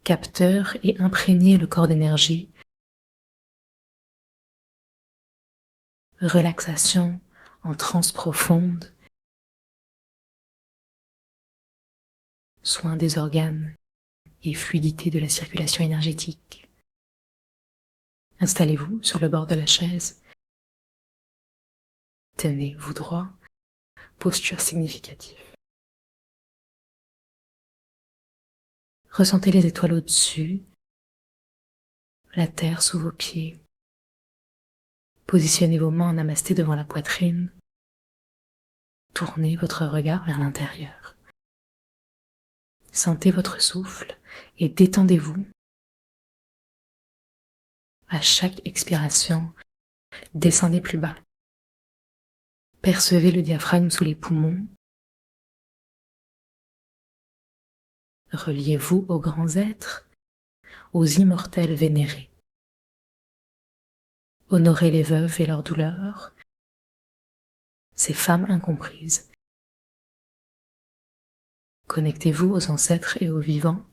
capteur et imprégnez le corps d'énergie. Relaxation en transe profonde. Soin des organes et fluidité de la circulation énergétique. Installez-vous sur le bord de la chaise. Tenez-vous droit. Posture significative. Ressentez les étoiles au-dessus, la terre sous vos pieds. Positionnez vos mains en namasté devant la poitrine. Tournez votre regard vers l'intérieur. Sentez votre souffle et détendez-vous. À chaque expiration, descendez plus bas. Percevez le diaphragme sous les poumons. Reliez-vous aux grands êtres, aux immortels vénérés. Honorez les veuves et leurs douleurs, ces femmes incomprises. Connectez-vous aux ancêtres et aux vivants,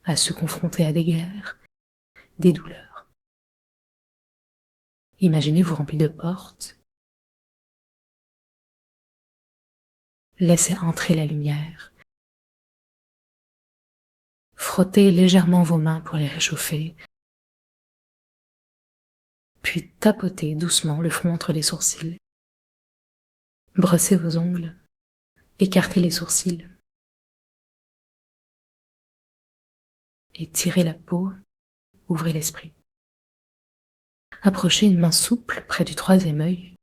à ceux confrontés à des guerres, des douleurs. Imaginez-vous rempli de portes. Laissez entrer la lumière. Frottez légèrement vos mains pour les réchauffer, puis tapotez doucement le front entre les sourcils. Brossez vos ongles, écartez les sourcils. Étirez la peau, ouvrez l'esprit. Approchez une main souple près du troisième œil,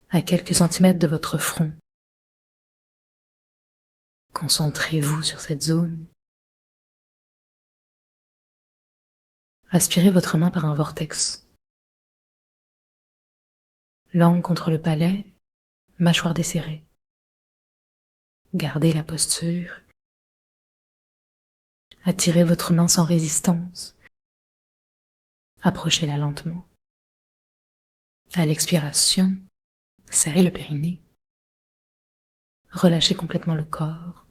à quelques centimètres de votre front. Concentrez-vous sur cette zone. Aspirez votre main par un vortex. Langue contre le palais, mâchoire desserrée. Gardez la posture. Attirez votre main sans résistance. Approchez-la lentement. À l'expiration, serrez le périnée. Relâchez complètement le corps.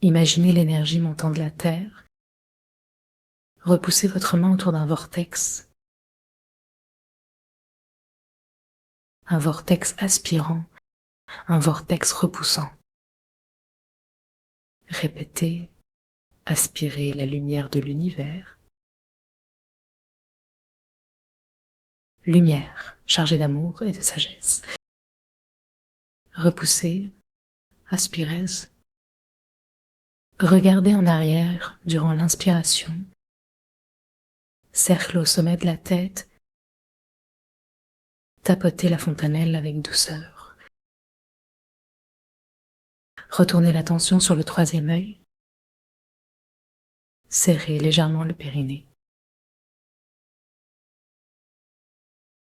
Imaginez l'énergie montant de la terre. Repoussez votre main autour d'un vortex. Un vortex aspirant, un vortex repoussant. Répétez, aspirez la lumière de l'univers. Lumière, chargée d'amour et de sagesse. Repoussez, aspirez. Regardez en arrière durant l'inspiration. Cercle au sommet de la tête. Tapotez la fontanelle avec douceur. Retournez l'attention sur le troisième œil. Serrez légèrement le périnée.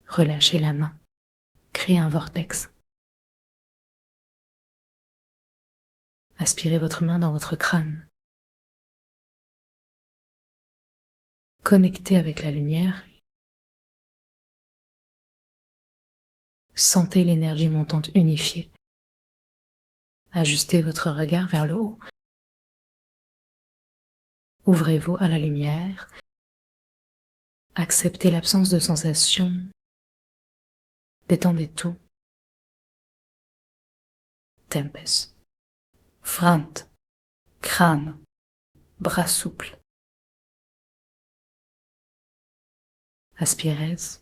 Relâchez la main. Créez un vortex. Aspirez votre main dans votre crâne. Connectez avec la lumière. Sentez l'énergie montante unifiée. Ajustez votre regard vers le haut. Ouvrez-vous à la lumière. Acceptez l'absence de sensation. Détendez tout. Tempes. Front. Crâne. Bras souples. Aspirez.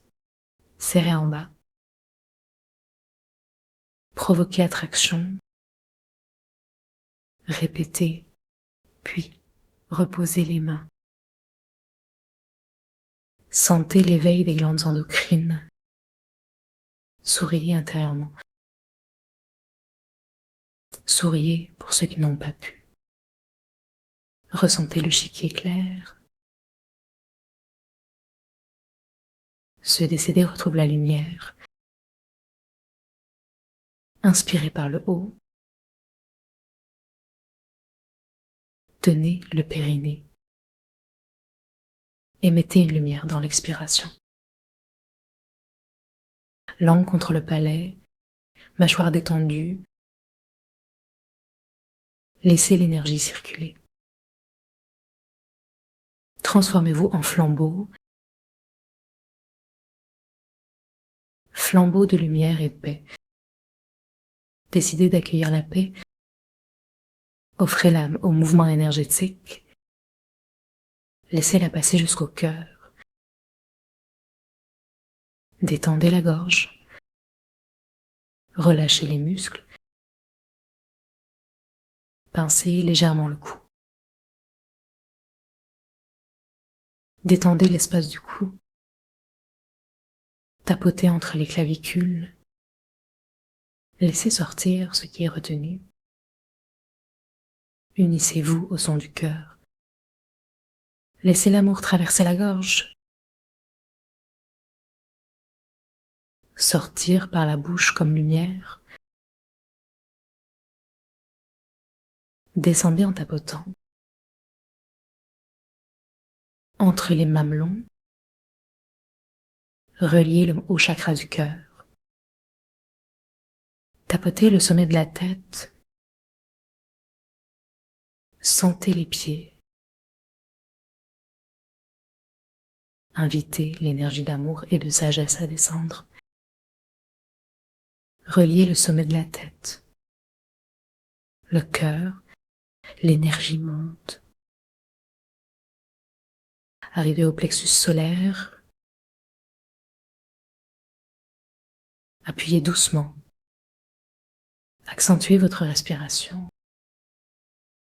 Serrez en bas. Provoquez attraction. Répétez, puis reposez les mains. Sentez l'éveil des glandes endocrines. Souriez intérieurement. Souriez pour ceux qui n'ont pas pu. Ressentez le chiquier clair. Ceux décédés retrouvent la lumière. Inspirez par le haut. Tenez le périnée. Émettez une lumière dans l'expiration. Langue contre le palais, mâchoire détendue. Laissez l'énergie circuler. Transformez-vous en flambeau, flambeau de lumière et de paix. Décidez d'accueillir la paix. Offrez-la au mouvement énergétique. Laissez-la passer jusqu'au cœur. Détendez la gorge. Relâchez les muscles. Pincez légèrement le cou. Détendez l'espace du cou. Tapotez entre les clavicules. Laissez sortir ce qui est retenu. Unissez-vous au son du cœur. Laissez l'amour traverser la gorge. Sortir par la bouche comme lumière. Descendez en tapotant. Entre les mamelons. Reliez au chakra du cœur. Tapotez le sommet de la tête. Sentez les pieds. Invitez l'énergie d'amour et de sagesse à descendre. Reliez le sommet de la tête. Le cœur, l'énergie monte. Arrivez au plexus solaire. Appuyez doucement. Accentuez votre respiration.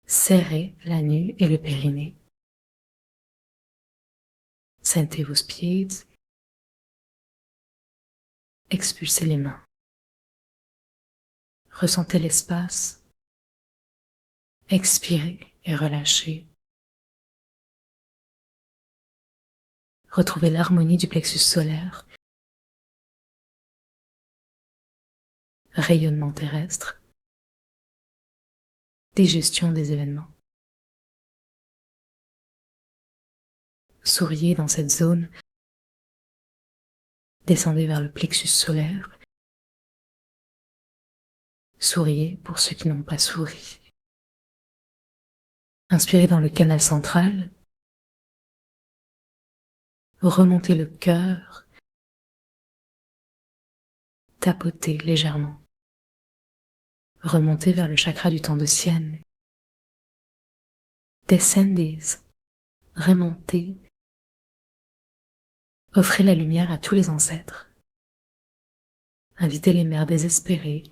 Serrez la nuque et le périnée. Sentez vos pieds. Expulsez les mains. Ressentez l'espace. Expirez et relâchez. Retrouvez l'harmonie du plexus solaire. Rayonnement terrestre. Digestion des événements. Souriez dans cette zone. Descendez vers le plexus solaire. Souriez pour ceux qui n'ont pas souri. Inspirez dans le canal central. Remontez le cœur. Tapotez légèrement. Remontez vers le chakra du temps de Sienne. Descendez. Remontez. Offrez la lumière à tous les ancêtres. Invitez les mères désespérées.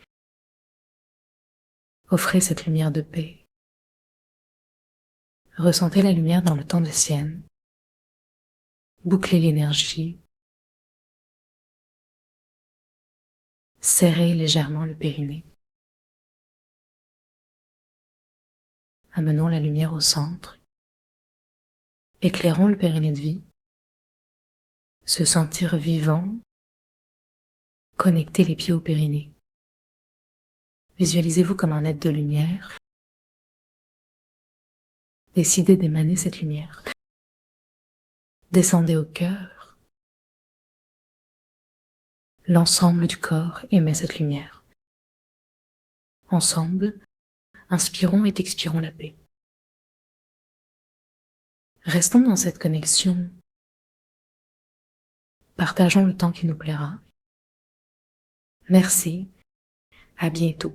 Offrez cette lumière de paix. Ressentez la lumière dans le temps de Sienne. Bouclez l'énergie. Serrez légèrement le périnée. Amenons la lumière au centre. Éclairons le périnée de vie. Se sentir vivant. Connectez les pieds au périnée. Visualisez-vous comme un être de lumière. Décidez d'émaner cette lumière. Descendez au cœur. L'ensemble du corps émet cette lumière. Ensemble, inspirons et expirons la paix. Restons dans cette connexion. Partageons le temps qui nous plaira. Merci. À bientôt.